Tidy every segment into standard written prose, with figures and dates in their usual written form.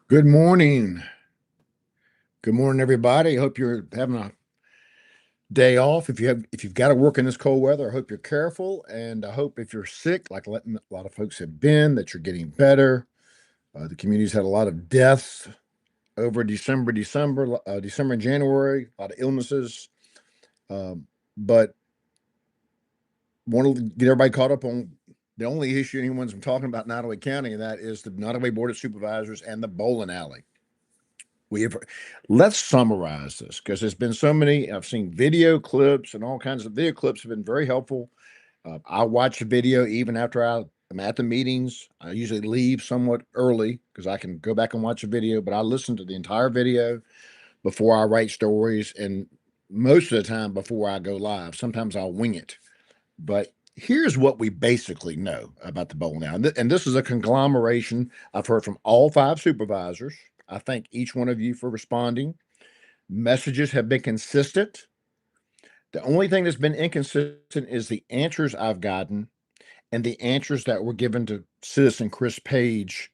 Good morning. Good morning, everybody. Hope you're having a day off. If you've got to work in this cold weather, I hope you're careful, and I hope if you're sick, like a lot of folks have been, that you're getting better. The community's had a lot of deaths over December and January, a lot of illnesses. But want to get everybody caught up on the only issue anyone's been talking about in Nottoway County, and that is the Nottoway Board of Supervisors and the bowling alley. Let's summarize this because there's been so many. I've seen video clips and all kinds of video clips have been very helpful. I watch the video even after I'm at the meetings. I usually leave somewhat early because I can go back and watch a video, but I listen to the entire video before I write stories, and most of the time before I go live. Sometimes I'll wing it. But here's what we basically know about the bowl now. And this is a conglomeration. I've heard from all five supervisors. I thank each one of you for responding. Messages have been consistent. The only thing that's been inconsistent is the answers I've gotten and the answers that were given to Citizen Chris Page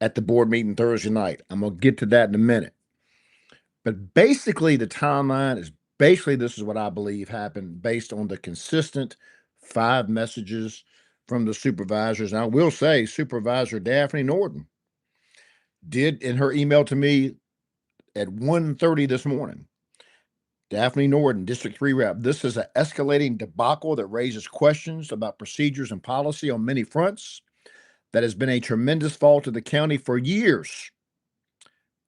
at the board meeting Thursday night. I'm going to get to that in a minute. But basically, the timeline is this is what I believe happened based on the consistent five messages from the supervisors. And I will say, Supervisor Daphne Norton did in her email to me at 1:30 this morning. Daphne Norton, District 3 rep. This is an escalating debacle that raises questions about procedures and policy on many fronts that has been a tremendous fault of the county for years.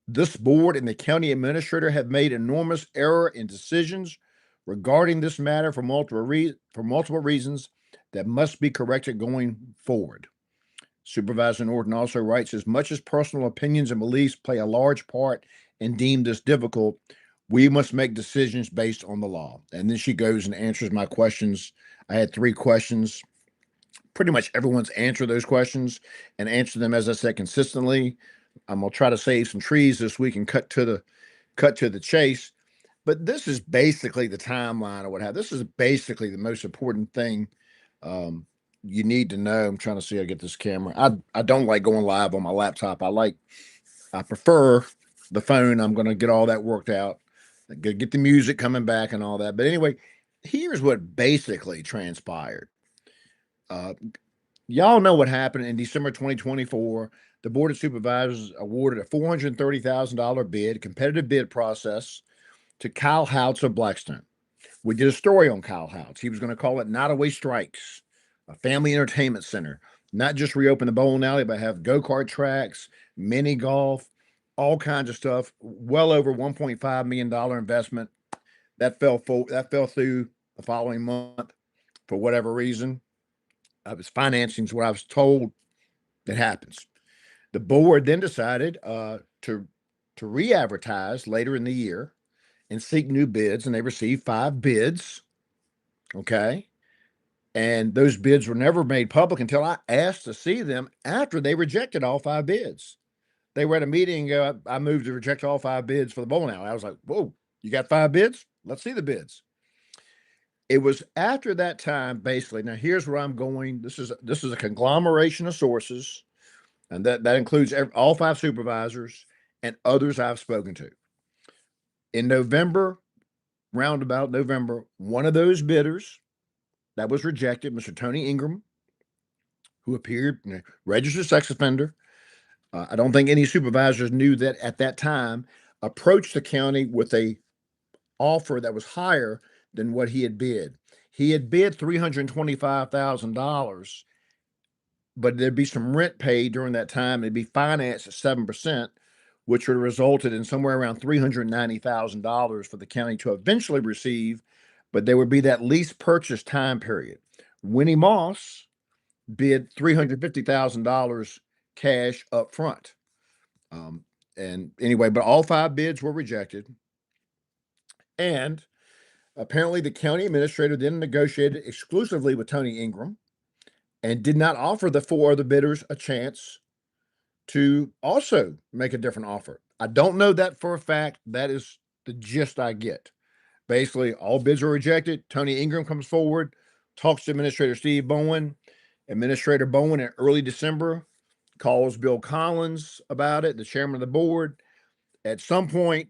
This board and the county administrator have made enormous error in decisions regarding this matter for multiple reasons that must be corrected going forward. Supervisor Norton also writes, as much as personal opinions and beliefs play a large part and deem this difficult, we must make decisions based on the law. And then she goes and answers my questions. I had 3 questions. Pretty much everyone's answered those questions and answered them, as I said, consistently. I'm gonna try to save some trees this week and cut to the chase. But this is basically the timeline or what have. This is basically the most important thing you need to know. I'm trying to see. I get this camera. I don't like going live on my laptop. I prefer the phone. I'm going to get all that worked out. Get the music coming back and all that. But anyway, here's what basically transpired. Uh, y'all know what happened in December 2024. The Board of Supervisors awarded a $430,000 bid, competitive bid process to Kyle Houts of Blackstone. We did a story on Kyle Houts. He was going to call it Nottoway Strikes, a family entertainment center. Not just reopen the bowling alley, but have go-kart tracks, mini golf, all kinds of stuff. Well over $1.5 million investment. That fell through the following month for whatever reason. His financing is what I was told that happens. The board then decided to re-advertise later in the year and seek new bids, and they received 5 bids. Okay. And those bids were never made public until I asked to see them after they rejected all 5 bids. They were at a meeting and go, I moved to reject all 5 bids for the bowling alley. I was like, whoa, you got 5 bids? Let's see the bids. It was after that time, basically. Now, here's where I'm going. This is a conglomeration of sources, and that includes all 5 supervisors and others I've spoken to. In November, roundabout November, one of those bidders that was rejected, Mr. Tony Ingram, who appeared, registered sex offender. I don't think any supervisors knew that at that time, approached the county with a offer that was higher than what he had bid. He had bid $325,000, but there'd be some rent paid during that time. It'd be financed at 7%, which would have resulted in somewhere around $390,000 for the county to eventually receive, but there would be that lease purchase time period. Winnie Moss bid $350,000 cash up front. And anyway, but all 5 bids were rejected. And apparently the county administrator then negotiated exclusively with Tony Ingram and did not offer the 4 other bidders a chance to also make a different offer. I don't know that for a fact. That is the gist I get. Basically, all bids are rejected. Tony Ingram comes forward, talks to Administrator Steve Bowen. Administrator Bowen in early December calls Bill Collins about it, the chairman of the board. At some point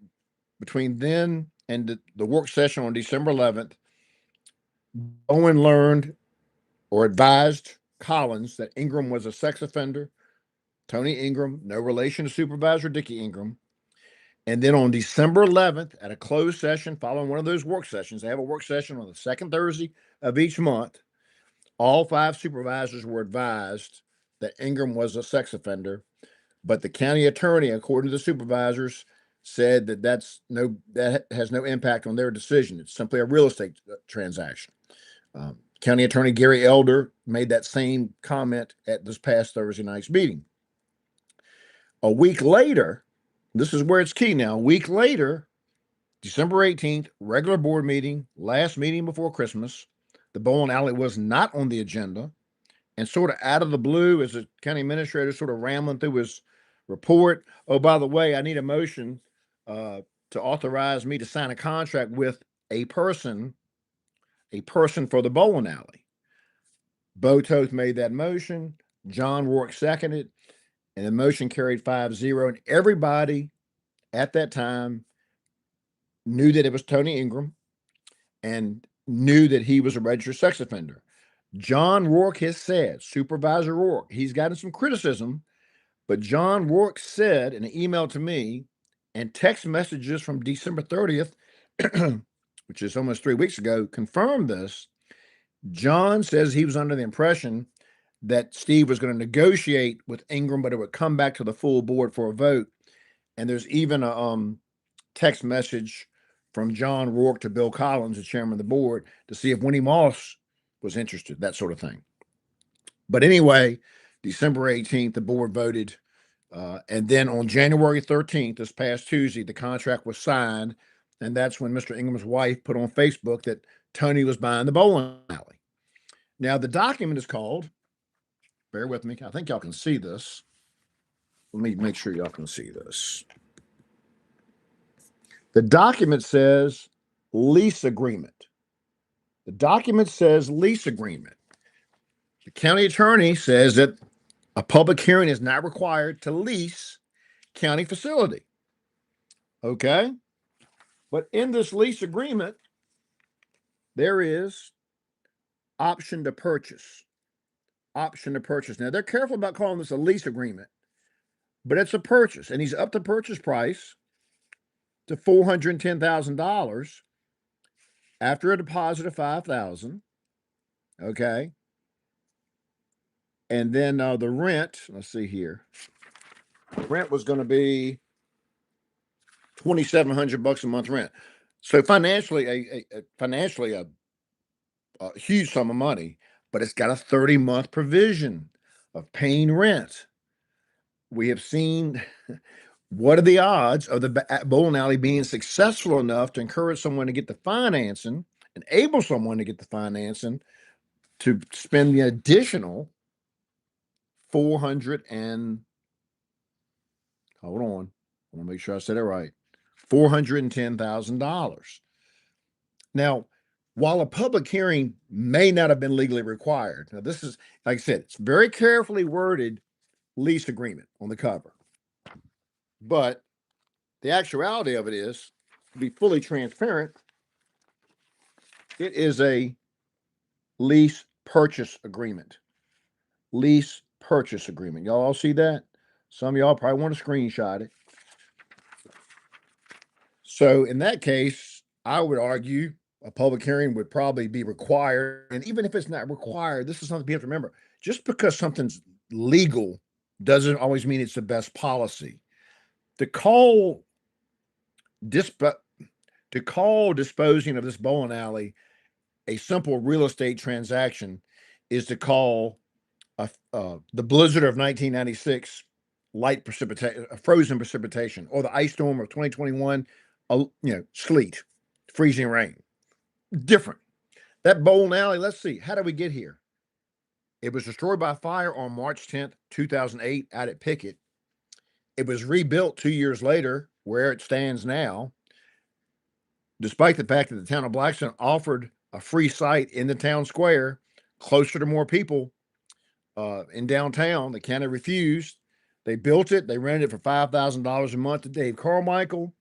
between then and the work session on December 11th, Owen learned or advised Collins that Ingram was a sex offender. Tony Ingram, no relation to Supervisor Dickie Ingram. And then on December 11th, at a closed session following one of those work sessions, they have a work session on the second Thursday of each month. All 5 supervisors were advised that Ingram was a sex offender, but the county attorney, according to the supervisors, said that that has no impact on their decision. It's simply a real estate transaction. County Attorney Gary Elder made that same comment at this past Thursday night's meeting. A week later, this is where it's key now. A week later, December 18th, regular board meeting, last meeting before Christmas. The bowling alley was not on the agenda. And sort of out of the blue, as the county administrator sort of rambling through his report, oh, by the way, I need a motion to authorize me to sign a contract with a person for the bowling alley. Bo Toth made that motion. John Rourke seconded, and the motion carried 5-0. And everybody at that time knew that it was Tony Ingram and knew that he was a registered sex offender. John Rourke has said, Supervisor Rourke, he's gotten some criticism, but John Rourke said in an email to me and text messages from December 30th, which is almost 3 weeks ago, confirmed this. John says he was under the impression that Steve was going to negotiate with Ingram, but it would come back to the full board for a vote. And there's even a text message from John Rourke to Bill Collins, the chairman of the board, to see if Winnie Moss was interested, that sort of thing. But anyway, December 18th, the board voted. And then on January 13th, this past Tuesday, the contract was signed. And that's when Mr. Ingram's wife put on Facebook that Tony was buying the bowling alley. Now, the document is called, bear with me, I think y'all can see this. Let me make sure y'all can see this. The document says lease agreement. The document says lease agreement. The county attorney says that a public hearing is not required to lease county facility. Okay? But in this lease agreement, there is option to purchase. Option to purchase. Now, they're careful about calling this a lease agreement, but it's a purchase, and he's up the purchase price to $410,000 after a deposit of $5,000. Okay. And then the rent, let's see here. Rent was going to be $2,700 a month rent. So financially, a huge sum of money, but it's got a 30-month provision of paying rent. We have seen what are the odds of the bowling alley being successful enough to encourage someone to get the financing, enable someone to get the financing to spend the additional hold on, I want to make sure I said it right, $410,000. Now, while a public hearing may not have been legally required, now this is, like I said, it's very carefully worded lease agreement on the cover. But the actuality of it is, to be fully transparent, it is a lease purchase agreement. Lease purchase agreement. Y'all all see that? Some of y'all probably want to screenshot it. So in that case, I would argue a public hearing would probably be required. And even if it's not required, this is something you have to remember. Just because something's legal doesn't always mean it's the best policy. To call disposing of this bowling alley a simple real estate transaction is to call the blizzard of 1996 light precipitation, frozen precipitation, or the ice storm of 2021, sleet, freezing rain. Different. That bowling alley, let's see, how did we get here? It was destroyed by fire on March 10th, 2008 out at Pickett. It was rebuilt 2 years later where it stands now, despite the fact that the town of Blackstone offered a free site in the town square closer to more people in downtown. The county refused, They built it. They rented it for $5,000 a month to Dave Carmichael.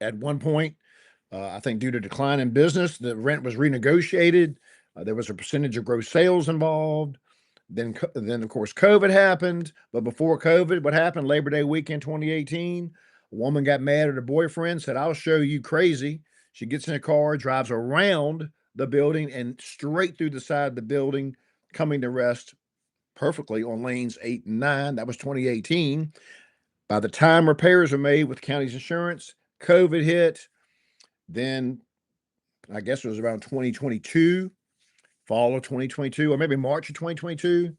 At one point, I think due to decline in business, the rent was renegotiated. There was a percentage of gross sales involved. Then of course COVID happened. But before COVID, what happened? Labor Day weekend 2018, a woman got mad at her boyfriend, said, "I'll show you crazy." She gets in a car, drives around the building and straight through the side of the building, coming to rest perfectly on lanes 8 and 9. That was 2018. By the time repairs were made with county's insurance, COVID hit. Then I guess it was around 2022, fall of 2022, or maybe March of 2022.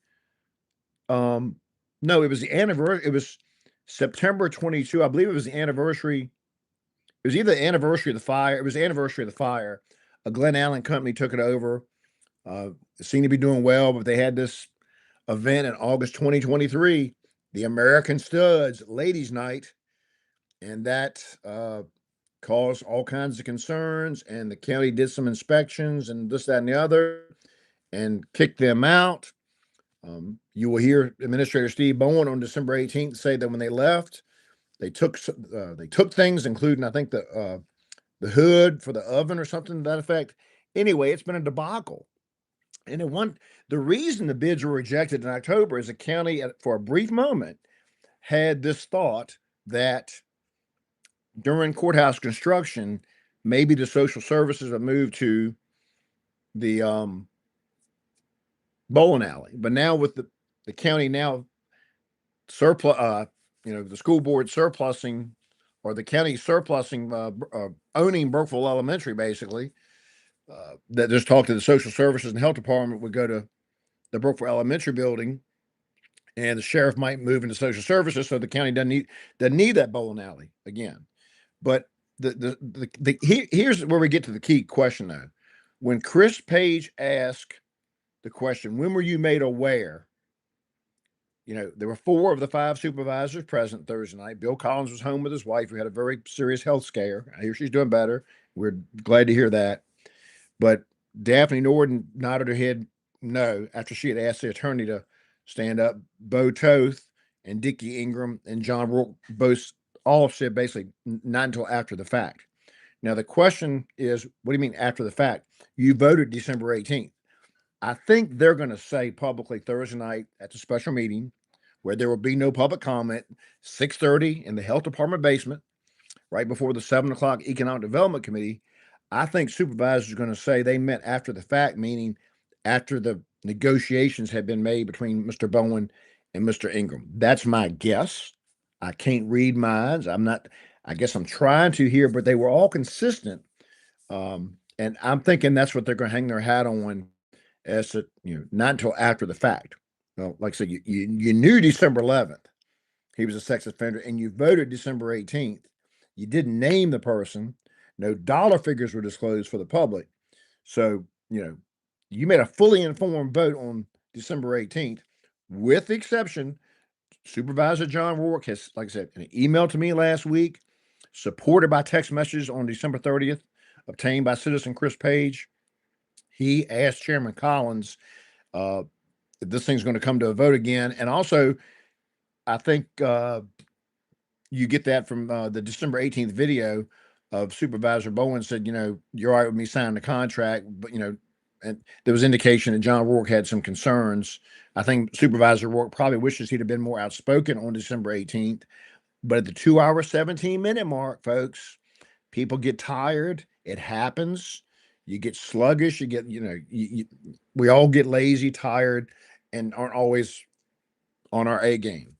No, it was the anniversary. It was September 22. I believe it was the anniversary. It was either the anniversary of the fire. It was the anniversary of the fire. A Glen Allen company took it over. It seemed to be doing well, but they had this event in August 2023, the American Studs Ladies Night, and that caused all kinds of concerns. And the county did some inspections and this, that, and the other, and kicked them out. You will hear Administrator Steve Bowen on December 18th say that when they left, they took things, including I think the hood for the oven or something to that effect. Anyway, it's been a debacle. And the reason the bids were rejected in October is the county, for a brief moment, had this thought that during courthouse construction, maybe the social services would move to the bowling alley. But now with the county now surplus, the school board surplusing, or the county surplusing, owning Burkeville Elementary, basically, that there's talk to the social services and health department would go to the Burkeville Elementary building, and the sheriff might move into social services, so the county doesn't need that bowling alley again. But here's where we get to the key question, though. When Chris Page asked the question, when were you made aware? There were 4 of the 5 supervisors present Thursday night. Bill Collins was home with his wife, who had a very serious health scare. I hear she's doing better. We're glad to hear that. But Daphne Norden nodded her head no after she had asked the attorney to stand up. Bo Toth and Dickie Ingram and John Rourke both all said basically not until after the fact. Now, the question is, what do you mean after the fact? You voted December 18th. I think they're going to say publicly Thursday night at the special meeting, where there will be no public comment, 6:30 in the health department basement, right before the 7 o'clock economic development committee. I think supervisors are going to say they met after the fact, meaning after the negotiations had been made between Mr. Bowen and Mr. Ingram. That's my guess. I can't read minds. I guess I'm trying to here, but they were all consistent. And I'm thinking that's what they're going to hang their hat on, as to, not until after the fact. Well, like I said, you knew December 11th he was a sex offender, and you voted December 18th. You didn't name the person. No dollar figures were disclosed for the public. So, you made a fully informed vote on December 18th, with the exception, Supervisor John Rourke has, like I said, an email to me last week, supported by text messages on December 30th, obtained by citizen Chris Page. He asked Chairman Collins if this thing's going to come to a vote again. And also, I think you get that from the December 18th video of Supervisor Bowen said, you're all right with me signing the contract, but, and there was indication that John Rourke had some concerns. I think Supervisor Rourke probably wishes he'd have been more outspoken on December 18th. But at the 2-hour, 17-minute mark, folks, people get tired. It happens. You get sluggish. You get, we all get lazy, tired, and aren't always on our A game.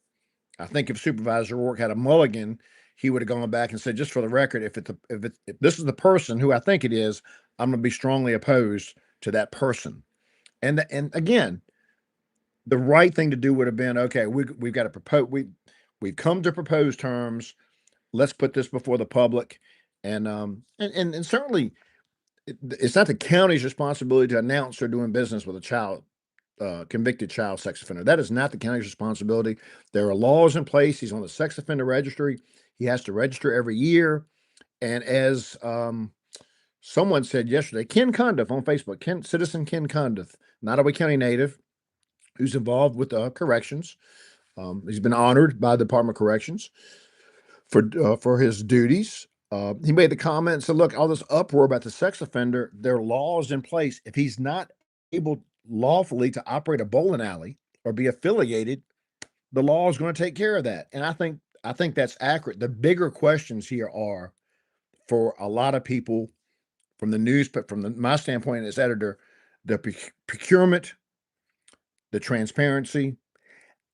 I think if Supervisor Rourke had a mulligan, he would have gone back and said, just for the record, if this is the person who I think it is, I'm going to be strongly opposed to that person. And again, the right thing to do would have been, okay, we've got to propose. We've come to propose terms. Let's put this before the public, and certainly it's not the county's responsibility to announce they're doing business with a convicted child sex offender. That is not the county's responsibility. There are laws in place. He's on the sex offender registry. He has to register every year. And as someone said yesterday, Ken Conduff on Facebook, citizen Ken Conduff, Nottoway County native, who's involved with corrections, He's been honored by the Department of Corrections for his duties. He made the comment and said, "Look, all this uproar about the sex offender, there are laws in place. If he's not able lawfully to operate a bowling alley or be affiliated, the law is going to take care of that." And I think that's accurate. The bigger questions here are for a lot of people from the news, but from my standpoint as editor, the procurement, the transparency,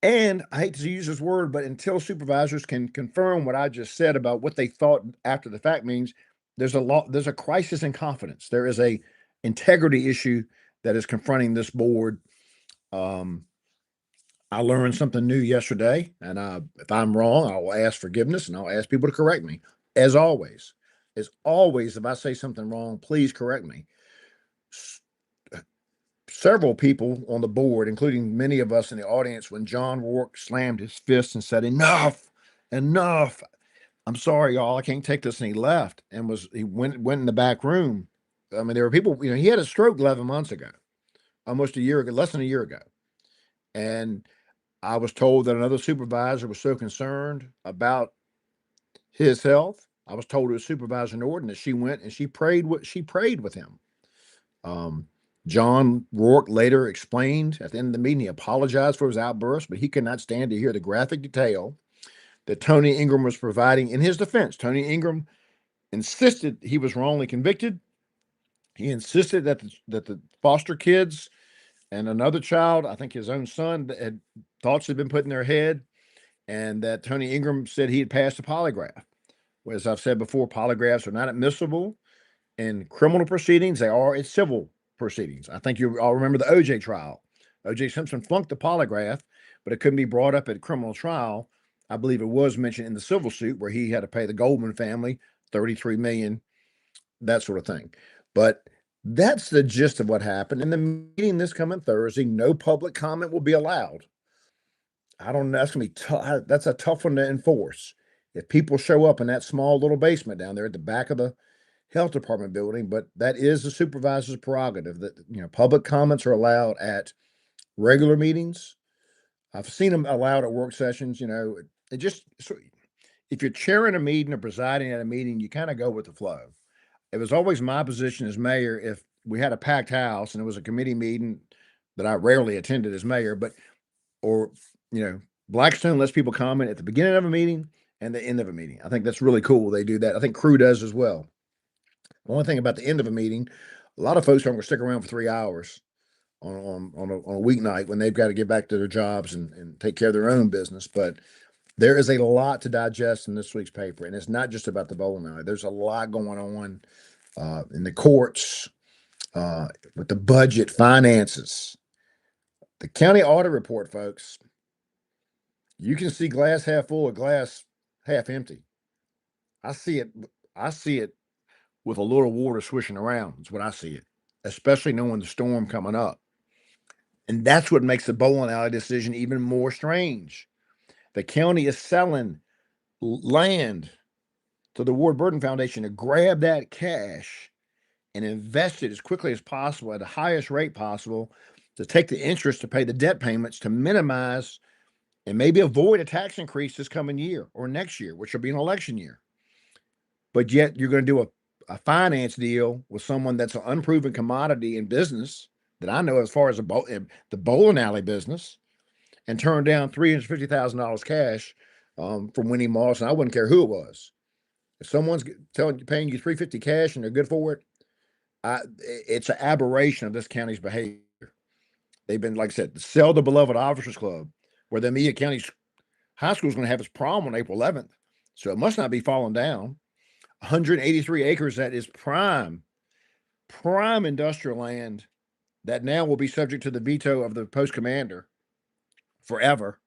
and I hate to use this word, but until supervisors can confirm what I just said about what they thought after the fact means, there's a crisis in confidence. There is a integrity issue that is confronting this board. Um, I learned something new yesterday, and if I'm wrong, I will ask forgiveness and I'll ask people to correct me. As always, if I say something wrong, please correct me. Several people on the board, including many of us in the audience, when John Rourke slammed his fist and said, "Enough, enough. I'm sorry, y'all. I can't take this." And he left and he went in the back room. I mean, there were people, he had a stroke 11 months ago, almost a year ago, less than a year ago. And I was told that another supervisor was so concerned about his health. I was told it was Supervisor Norton that she went and she prayed with him. John Rourke later explained at the end of the meeting, he apologized for his outburst, but he could not stand to hear the graphic detail that Tony Ingram was providing in his defense. Tony Ingram insisted he was wrongly convicted. He insisted that the foster kids and another child, I think his own son, had thoughts had been put in their head, and that Tony Ingram said he had passed a polygraph. Well, as I've said before, polygraphs are not admissible in criminal proceedings. They are in civil proceedings. I think you all remember the O.J. trial. O.J. Simpson flunked the polygraph, but it couldn't be brought up at criminal trial. I believe it was mentioned in the civil suit where he had to pay the Goldman family $33 million, that sort of thing. But that's the gist of what happened. In the meeting this coming Thursday, no public comment will be allowed. I don't know. That's gonna be tough. That's a tough one to enforce. If people show up in that small little basement down there at the back of the health department building, but that is the supervisor's prerogative that, public comments are allowed at regular meetings. I've seen them allowed at work sessions. It just, if you're chairing a meeting or presiding at a meeting, you kind of go with the flow. It was always my position as mayor, if we had a packed house and it was a committee meeting that I rarely attended as mayor, or, Blackstone lets people comment at the beginning of a meeting and the end of a meeting. I think that's really cool. They do that. I think Crew does as well. The only thing about the end of a meeting, a lot of folks aren't going to stick around for 3 hours on a weeknight when they've got to get back to their jobs and take care of their own business. But there is a lot to digest in this week's paper, and it's not just about the bowling alley. There's a lot going on in the courts, with the budget, finances, the county audit report, folks. You can see glass half full or glass half empty. I see it. I see it with a little water swishing around. That's what I see it, especially knowing the storm coming up. And that's what makes the bowling alley decision even more strange. The county is selling land to the Ward Burton Foundation to grab that cash and invest it as quickly as possible at the highest rate possible to take the interest to pay the debt payments to minimize and maybe avoid a tax increase this coming year or next year, which will be an election year. But yet you're going to do a finance deal with someone that's an unproven commodity in business that I know as far as the bowling alley business, and turn down $350,000 cash from Winnie Moss, and I wouldn't care who it was. If someone's paying you $350 cash and they're good for it, it's an aberration of this county's behavior. They've been, like I said, sell the beloved Officers Club, where the Amelia County High School is going to have its prom on April 11th, so it must not be falling down. 183 acres that is prime industrial land that now will be subject to the veto of the post commander forever.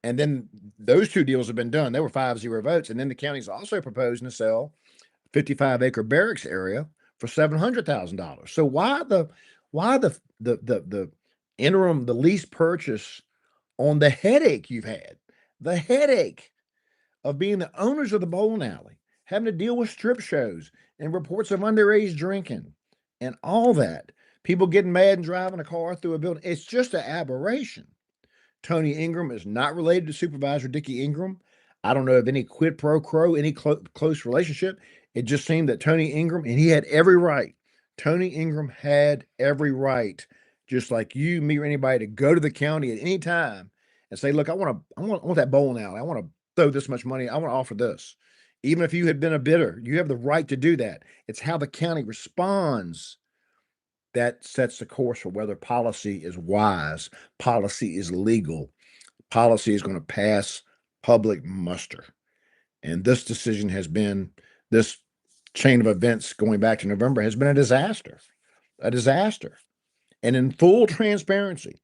And then those two deals have been done. They were 5-0 votes. And then the county's also proposing to sell 55-acre barracks area for $700,000. So why the interim, the lease purchase on the headache you've had, the headache of being the owners of the bowling alley, having to deal with strip shows and reports of underage drinking and all that, people getting mad and driving a car through a building. It's just an aberration. Tony Ingram is not related to Supervisor Dickie Ingram. I don't know of any quid pro quo, any close relationship. It just seemed that Tony Ingram, and he had every right. Tony Ingram had every right, just like you, me, or anybody, to go to the county at any time and say, "Look, I want that bowling alley. I want to throw this much money. I want to offer this." Even if you had been a bidder, you have the right to do that. It's how the county responds that sets the course for whether policy is wise, policy is legal, policy is going to pass public muster. And this decision has been, this chain of events going back to November has been a disaster, a disaster. And in full transparency,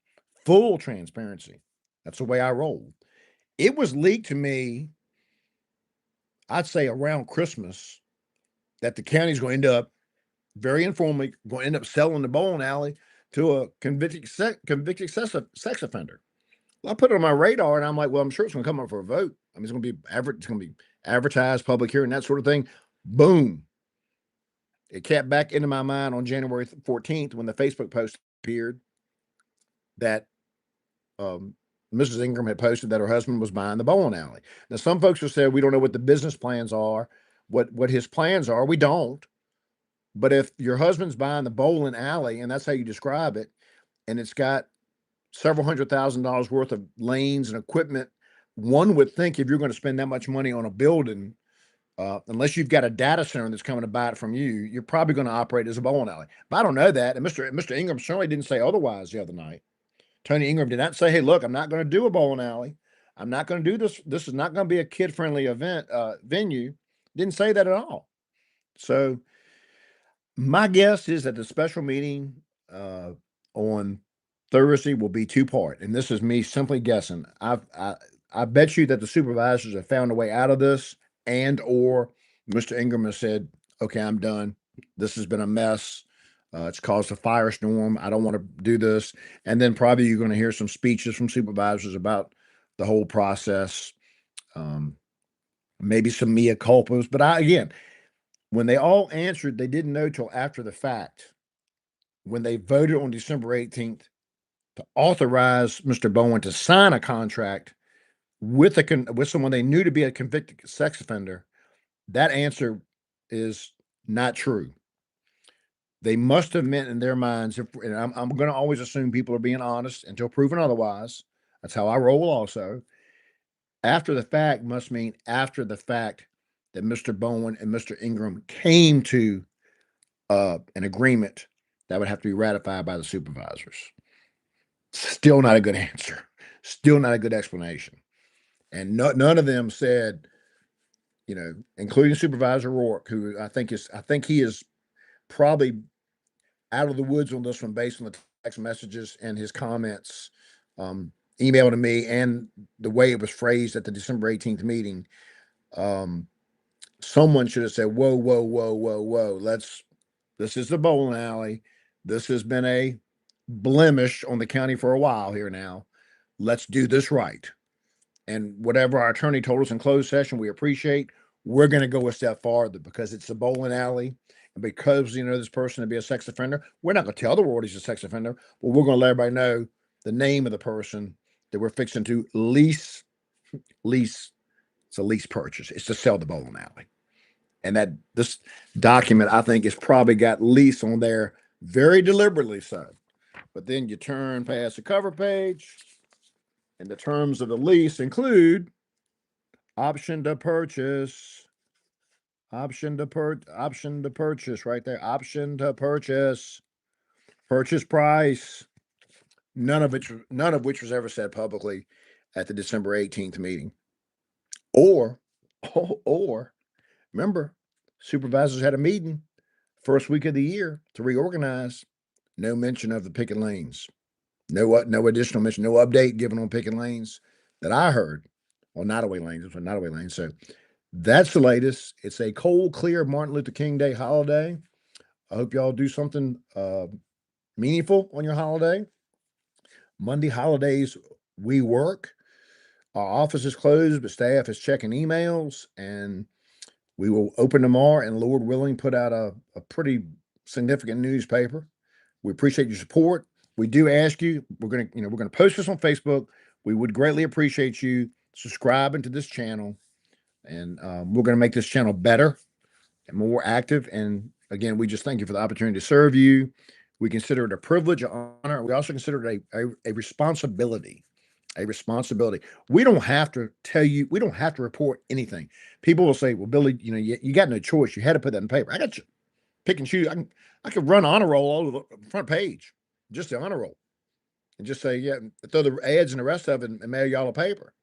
that's the way I roll. It was leaked to me, I'd say around Christmas, that the county's going to end up, very informally, going to end up selling the bowling alley to a convicted sex offender. Well, I put it on my radar, and I'm like, well, I'm sure it's going to come up for a vote. I mean, it's going to be advertised, public hearing, that sort of thing. Boom. It kept back into my mind on January 14th when the Facebook post appeared that Mrs. Ingram had posted that her husband was buying the bowling alley. Now, some folks have said we don't know what the business plans are, what his plans are. We don't. But if your husband's buying the bowling alley, and that's how you describe it, and it's got several $100,000 worth of lanes and equipment, one would think if you're going to spend that much money on a building, unless you've got a data center that's coming to buy it from you, you're probably going to operate as a bowling alley. But I don't know that. And Mr. Ingram certainly didn't say otherwise the other night. Tony Ingram did not say, hey, look, I'm not going to do a bowling alley. I'm not going to do this. This is not going to be a kid-friendly event venue. Didn't say that at all. So my guess is that the special meeting on Thursday will be two-part, and this is me simply guessing. I bet you that the supervisors have found a way out of this, and or Mr. Ingram has said, "Okay, I'm done. This has been a mess. It's caused a firestorm. I don't want to do this." And then probably you're going to hear some speeches from supervisors about the whole process, maybe some mea culpas. But again, when they all answered, they didn't know till after the fact. When they voted on December 18th to authorize Mr. Bowen to sign a contract with someone they knew to be a convicted sex offender, that answer is not true. They must have meant in their minds, and I'm going to always assume people are being honest until proven otherwise. That's how I roll also. After the fact must mean after the fact that Mr. Bowen and Mr. Ingram came to an agreement that would have to be ratified by the supervisors. Still not a good answer. Still not a good explanation. And none of them said, including Supervisor Rourke, who I think he is probably out of the woods on this one based on the text messages and his comments, email to me, and the way it was phrased at the December 18th meeting. Someone should have said, whoa, whoa, whoa, whoa, whoa. This is the bowling alley. This has been a blemish on the county for a while here now. Let's do this right. And whatever our attorney told us in closed session, we appreciate. We're going to go a step farther because it's a bowling alley. And because, this person to be a sex offender, we're not going to tell the world he's a sex offender, but we're going to let everybody know the name of the person that we're fixing to lease. It's a lease purchase. It's to sell the bowling alley. And that this document, I think, has probably got lease on there very deliberately so. But then you turn past the cover page, and the terms of the lease include option to purchase right there. Option to purchase price. None of which was ever said publicly at the December 18th meeting. Or remember, supervisors had a meeting first week of the year to reorganize. No mention of the picket lanes. No additional mention, no update given on picket lanes that I heard on Nottoway lanes. It's Nottoway lanes. So that's the latest. It's a cold, clear Martin Luther King Day holiday. I hope y'all do something meaningful on your holiday. Monday holidays, we work. Our office is closed, but staff is checking emails, and we will open tomorrow and, Lord willing, put out a pretty significant newspaper. We appreciate your support. We do ask you, we're going to post this on Facebook. We would greatly appreciate you subscribing to this channel, and we're going to make this channel better and more active. And again, we just thank you for the opportunity to serve you. We consider it a privilege, an honor. We also consider it a responsibility. A responsibility. We don't have to tell you, we don't have to report anything. People will say, well, Billy, you got no choice. You had to put that in paper. I got you pick and choose. I can run honor roll all over the front page, just the honor roll, and just say, yeah, throw the ads and the rest of it and mail y'all a paper.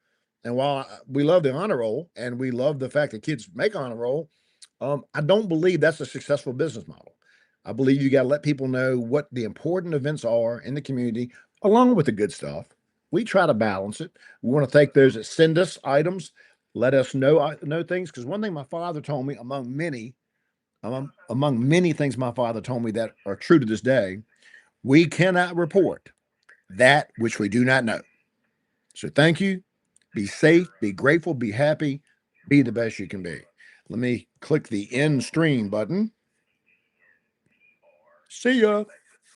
And while we love the honor roll and we love the fact that kids make honor roll, I don't believe that's a successful business model. I believe you got to let people know what the important events are in the community, along with the good stuff. We try to balance it. We want to thank those that send us items, let us know things. Because one thing my father told me, among many things my father told me that are true to this day, we cannot report that which we do not know. So thank you. Be safe, be grateful, be happy, be the best you can be. Let me click the end stream button. See ya.